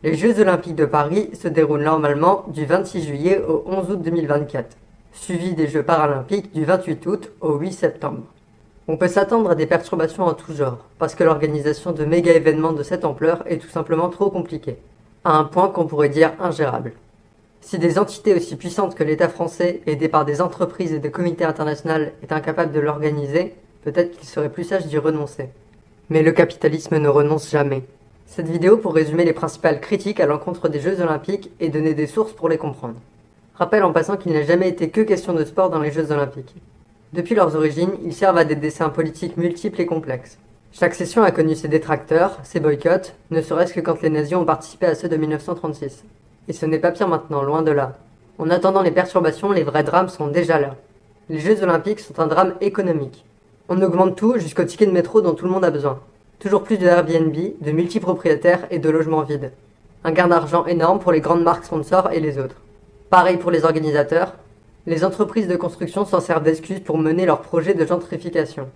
Les Jeux Olympiques de Paris se déroulent normalement du 26 juillet au 11 août 2024, suivi des Jeux Paralympiques du 28 août au 8 septembre. On peut s'attendre à des perturbations en tout genre, parce que l'organisation de méga événements de cette ampleur est tout simplement trop compliquée, à un point qu'on pourrait dire ingérable. Si des entités aussi puissantes que l'État français, aidées par des entreprises et des comités internationaux, est incapable de l'organiser, peut-être qu'il serait plus sage d'y renoncer. Mais le capitalisme ne renonce jamais. Cette vidéo pour résumer les principales critiques à l'encontre des Jeux Olympiques et donner des sources pour les comprendre. Rappel en passant qu'il n'a jamais été que question de sport dans les Jeux Olympiques. Depuis leurs origines, ils servent à des dessins politiques multiples et complexes. Chaque session a connu ses détracteurs, ses boycotts, ne serait-ce que quand les nazis ont participé à ceux de 1936. Et ce n'est pas pire maintenant, loin de là. En attendant les perturbations, les vrais drames sont déjà là. Les Jeux Olympiques sont un drame économique. On augmente tout jusqu'au ticket de métro dont tout le monde a besoin. Toujours plus de Airbnb, de multipropriétaires et de logements vides. Un gain d'argent énorme pour les grandes marques sponsors et les autres. Pareil pour les organisateurs. Les entreprises de construction s'en servent d'excuses pour mener leurs projets de gentrification.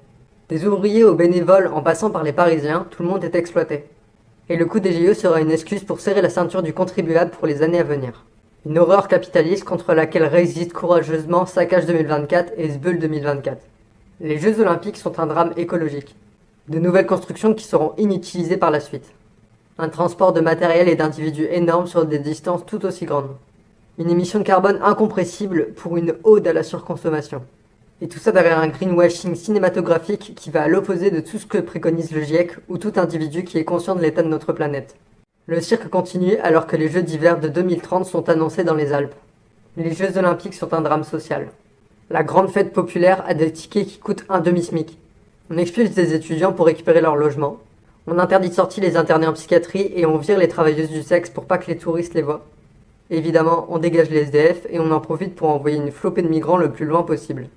Des ouvriers aux bénévoles en passant par les Parisiens, tout le monde est exploité. Et le coût des JO sera une excuse pour serrer la ceinture du contribuable pour les années à venir. Une horreur capitaliste contre laquelle résiste courageusement Saccage 2024 et Sbeul 2024. Les Jeux Olympiques sont un drame écologique. De nouvelles constructions qui seront inutilisées par la suite. Un transport de matériel et d'individus énormes sur des distances tout aussi grandes. Une émission de carbone incompressible pour une ode à la surconsommation. Et tout ça derrière un greenwashing cinématographique qui va à l'opposé de tout ce que préconise le GIEC ou tout individu qui est conscient de l'état de notre planète. Le cirque continue alors que les Jeux d'hiver de 2030 sont annoncés dans les Alpes. Les Jeux Olympiques sont un drame social. La grande fête populaire a des tickets qui coûtent un demi-smic. On expulse des étudiants pour récupérer leur logement. On interdit de sortie les internés en psychiatrie et on vire les travailleuses du sexe pour pas que les touristes les voient. Évidemment, on dégage les SDF et on en profite pour envoyer une flopée de migrants le plus loin possible.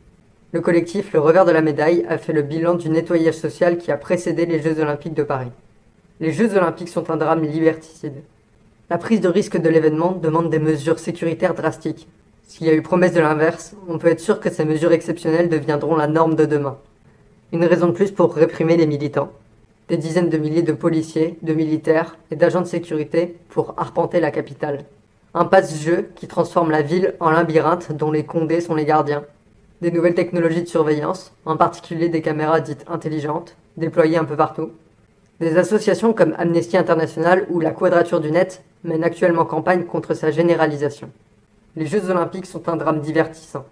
Le collectif Le Revers de la Médaille a fait le bilan du nettoyage social qui a précédé les Jeux Olympiques de Paris. Les Jeux Olympiques sont un drame liberticide. La prise de risque de l'événement demande des mesures sécuritaires drastiques. S'il y a eu promesse de l'inverse, on peut être sûr que ces mesures exceptionnelles deviendront la norme de demain. Une raison de plus pour réprimer les militants. Des dizaines de milliers de policiers, de militaires et d'agents de sécurité pour arpenter la capitale. Un passe-jeu qui transforme la ville en labyrinthe dont les Condés sont les gardiens. Des nouvelles technologies de surveillance, en particulier des caméras dites intelligentes, déployées un peu partout. Des associations comme Amnesty International ou la Quadrature du Net mènent actuellement campagne contre sa généralisation. Les Jeux Olympiques sont un drame divertissant.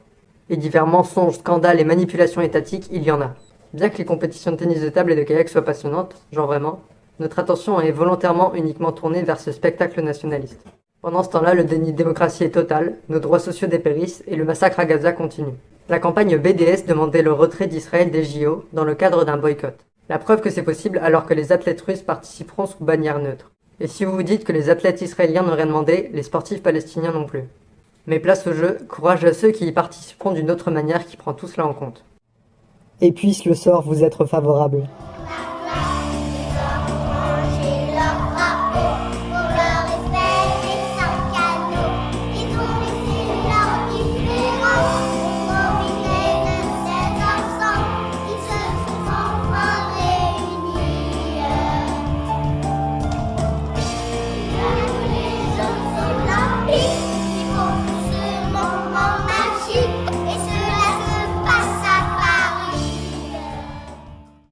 Et divers mensonges, scandales et manipulations étatiques, il y en a. Bien que les compétitions de tennis de table et de kayak soient passionnantes, genre vraiment, notre attention est volontairement uniquement tournée vers ce spectacle nationaliste. Pendant ce temps-là, le déni de démocratie est total, nos droits sociaux dépérissent et le massacre à Gaza continue. La campagne BDS demandait le retrait d'Israël des JO dans le cadre d'un boycott. La preuve que c'est possible alors que les athlètes russes participeront sous bannière neutre. Et si vous vous dites que les athlètes israéliens n'ont rien demandé, les sportifs palestiniens non plus. Mais place au jeu, courage à ceux qui y participeront d'une autre manière qui prend tout cela en compte. Et puisse le sort vous être favorable.